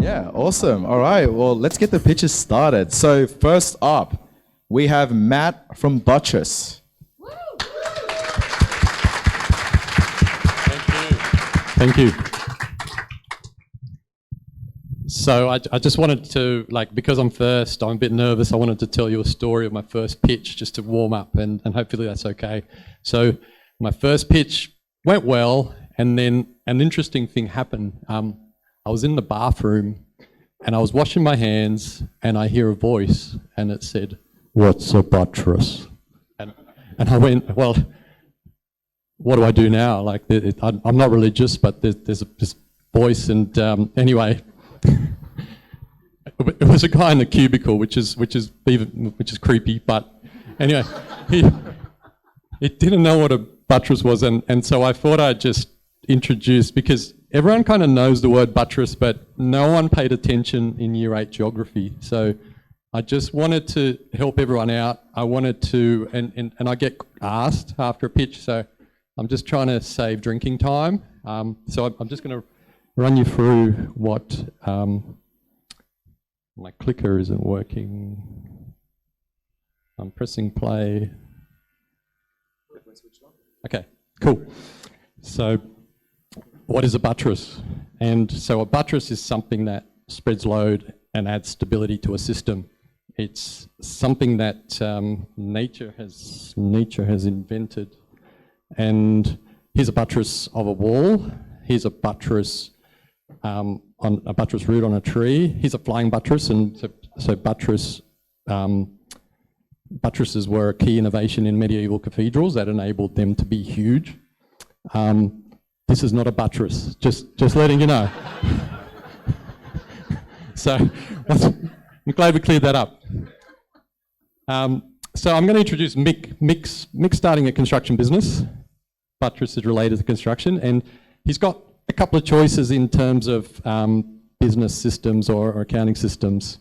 Yeah, awesome. All right, well, let's get the pitches started. So first up, we have Matt from Buttress. Thank you. So I just wanted to, because I'm first, I'm a bit nervous. I wanted to tell you a story of my first pitch just to warm up, and hopefully that's okay. So my first pitch went well, and then an interesting thing happened. I was in the bathroom and I was washing my hands and I hear a voice and it said, "What's a buttress?" And I went, well, what do I do now? I'm not religious, but there's this voice, and anyway, it was a guy in the cubicle, which is creepy. But anyway, he didn't know what a buttress was, and so I thought I'd just introduce, because everyone kind of knows the word buttress, but no one paid attention in Year 8 geography. So I just wanted to help everyone out. I wanted to, and I get asked after a pitch, so I'm just trying to save drinking time. So I'm just going to run you through what, my clicker isn't working. I'm pressing play. Okay, cool. So what is a buttress? And so a buttress is something that spreads load and adds stability to a system. It's something that nature has invented. And here's a buttress of a wall. Here's a buttress on a buttress root on a tree. Here's a flying buttress, and so buttresses were a key innovation in medieval cathedrals that enabled them to be huge. This is not a buttress, just letting you know. So I'm glad we cleared that up. So I'm going to introduce Mick. Mick's starting a construction business. Buttress is related to construction, and he's got a couple of choices in terms of business systems or accounting systems.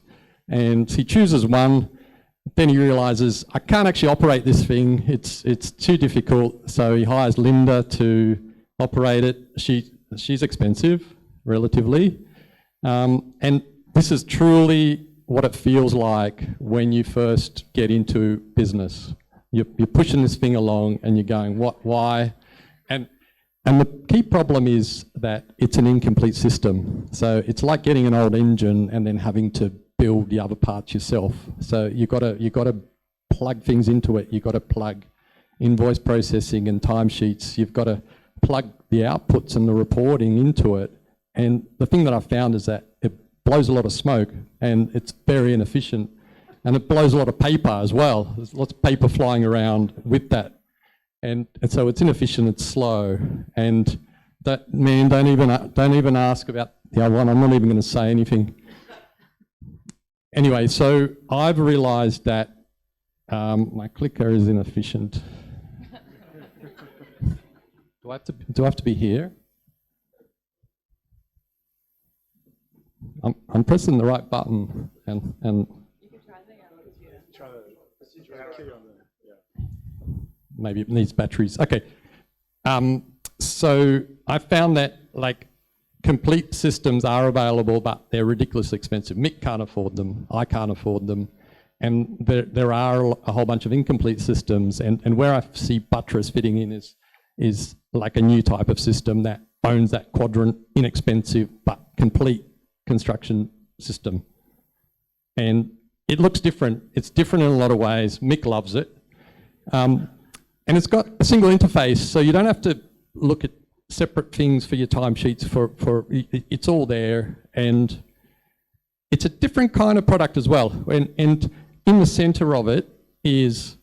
And he chooses one, then he realises, I can't actually operate this thing, it's too difficult, so he hires Linda to operate it. She's expensive, relatively. And this is truly what it feels like when you first get into business. You're pushing this thing along and you're going, what, why? And the key problem is that it's an incomplete system. So it's like getting an old engine and then having to build the other parts yourself. So you've got to plug things into it. You've got to plug invoice processing and timesheets. You've got to plug the outputs and the reporting into it. And the thing that I've found is that it blows a lot of smoke and it's very inefficient. And it blows a lot of paper as well. There's lots of paper flying around with that. And so it's inefficient, it's slow. And that, man, don't even ask about the other one. I'm not even going to say anything. Anyway, so I've realised that my clicker is inefficient. Do I have to be here? I'm pressing the right button and you can try maybe it needs batteries. Okay. So I found that complete systems are available, but they're ridiculously expensive. Mick can't afford them. I can't afford them. And there are a whole bunch of incomplete systems. And where I see Buttress fitting in is like a new type of system that owns that quadrant, inexpensive but complete construction system. And it looks different. It's different in a lot of ways. Mick loves it. And it's got a single interface, so you don't have to look at separate things for your timesheets. It's all there, and it's a different kind of product as well. And in the centre of it is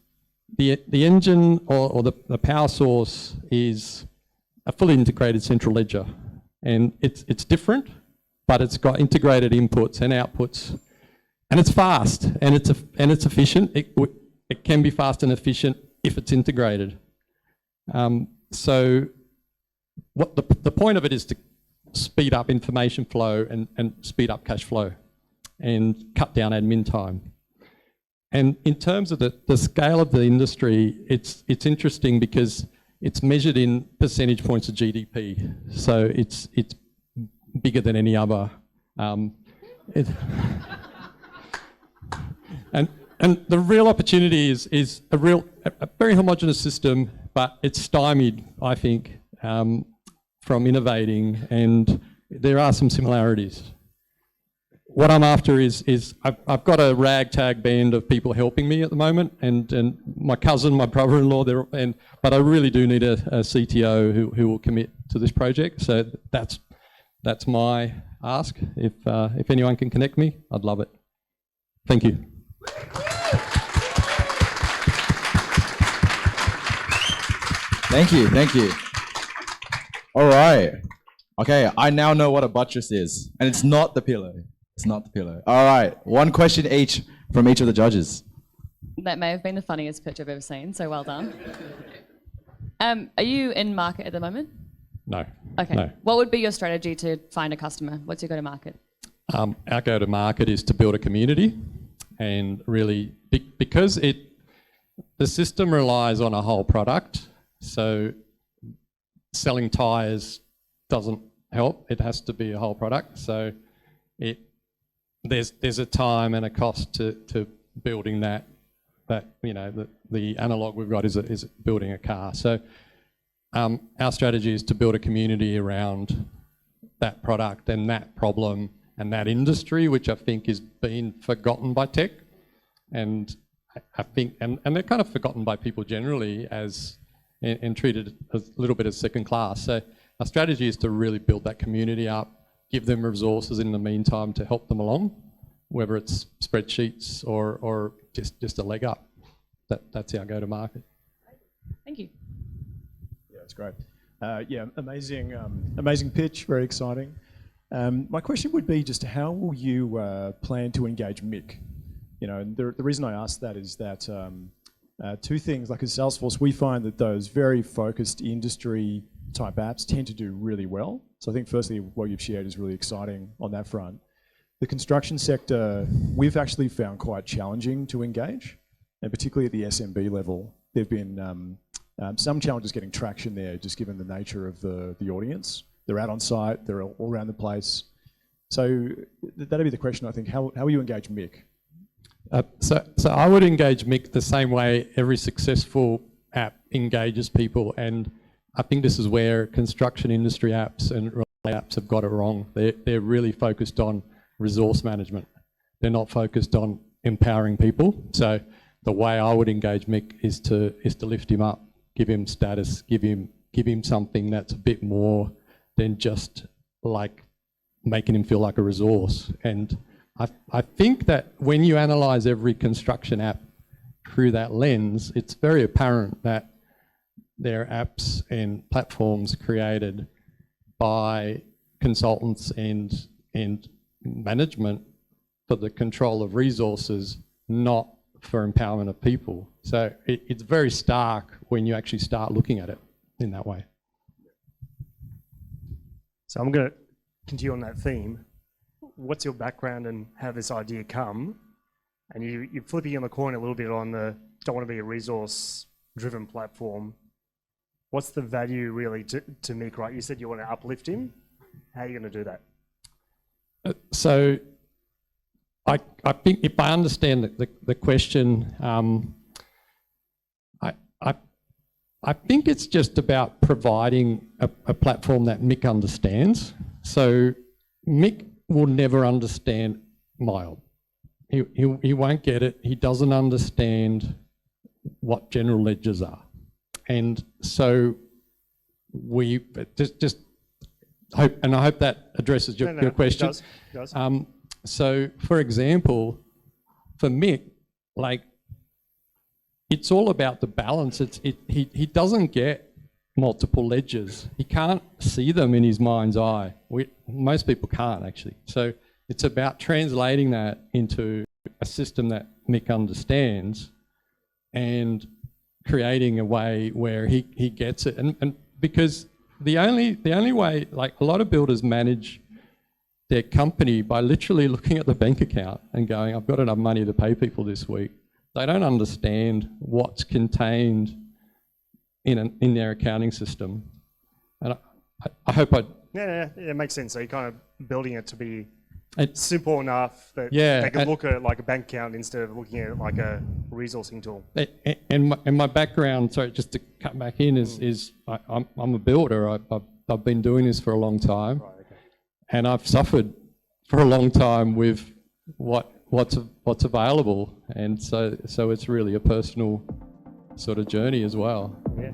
the engine or the power source is a fully integrated central ledger, and it's different, but it's got integrated inputs and outputs, and it's fast and it's efficient. It can be fast and efficient if it's integrated. So what the point of it is to speed up information flow and speed up cash flow and cut down admin time. And in terms of the scale of the industry, it's interesting because it's measured in percentage points of GDP. So it's bigger than any other it, and the real opportunity is a very homogeneous system, but it's stymied, I think, from innovating, and there are some similarities. What I'm after is I've got a ragtag band of people helping me at the moment, and my cousin, my brother-in-law, but I really do need a CTO who will commit to this project. So that's my ask. If anyone can connect me, I'd love it. Thank you. Thank you. All right. Okay, I now know what a buttress is, and it's not the pillow. It's not the pillow. All right, one question each from each of the judges. That may have been the funniest pitch I've ever seen, so well done. Are you in market at the moment? No. Okay. No. What would be your strategy to find a customer? What's your go-to-market? Our go-to-market is to build a community, and really, because the system relies on a whole product, so selling tyres doesn't help. It has to be a whole product. So there's a time and a cost to building that the analog we've got is building a car. So our strategy is to build a community around that product and that problem and that industry, which I think is being forgotten by tech, and I think and they're kind of forgotten by people generally and treated a little bit as second class. So our strategy is to really build that community up, give them resources in the meantime to help them along, whether it's spreadsheets or just a leg up. That's our go-to-market. Thank you. Yeah, that's great. Amazing pitch, very exciting. My question would be just how will you plan to engage Mick? You know, and the reason I ask that is that two things, like at Salesforce, we find that those very focused industry type apps tend to do really well. So I think firstly, what you've shared is really exciting on that front. The construction sector, we've actually found quite challenging to engage, and particularly at the SMB level. There've been some challenges getting traction there, just given the nature of the audience. They're out on site, they're all around the place. So that'd be the question, I think. How will you engage Mick? So I would engage Mick the same way every successful app engages people, and I think this is where construction industry apps and apps have got it wrong. They're really focused on resource management. They're not focused on empowering people. So the way I would engage Mick is to lift him up, give him status, give him something that's a bit more than just like making him feel like a resource. And I think that when you analyse every construction app through that lens, it's very apparent that they're apps and platforms created by consultants and management for the control of resources, not for empowerment of people. So it's very stark when you actually start looking at it in that way. So I'm going to continue on that theme. What's your background and how did this idea come? And you're flipping on the coin a little bit on the don't want to be a resource-driven platform. What's the value really to Mick, right? You said you want to uplift him. How are you going to do that? So I think if I understand the question, I think it's just about providing a platform that Mick understands. So Mick will never understand MILD. He won't get it. He doesn't understand what general ledgers are. And so we just hope, and I hope that addresses your question. It does. So for example, for Mick, like, it's all about the balance. He doesn't get multiple ledgers. He can't see them in his mind's eye. Most people can't actually. So it's about translating that into a system that Mick understands and creating a way where he gets it. And because the only way, like, a lot of builders manage their company by literally looking at the bank account and going, I've got enough money to pay people this week. They don't understand what's contained in their accounting system. And I hope Yeah, it makes sense. So you're kind of building it to be It's simple enough that Yeah, they can and- look at it like a bank account instead of looking at it like a resourcing tool. And my background, sorry, just to cut back in, is I'm a builder. I've been doing this for a long time, and I've suffered for a long time with what's available, and so it's really a personal sort of journey as well. Yeah.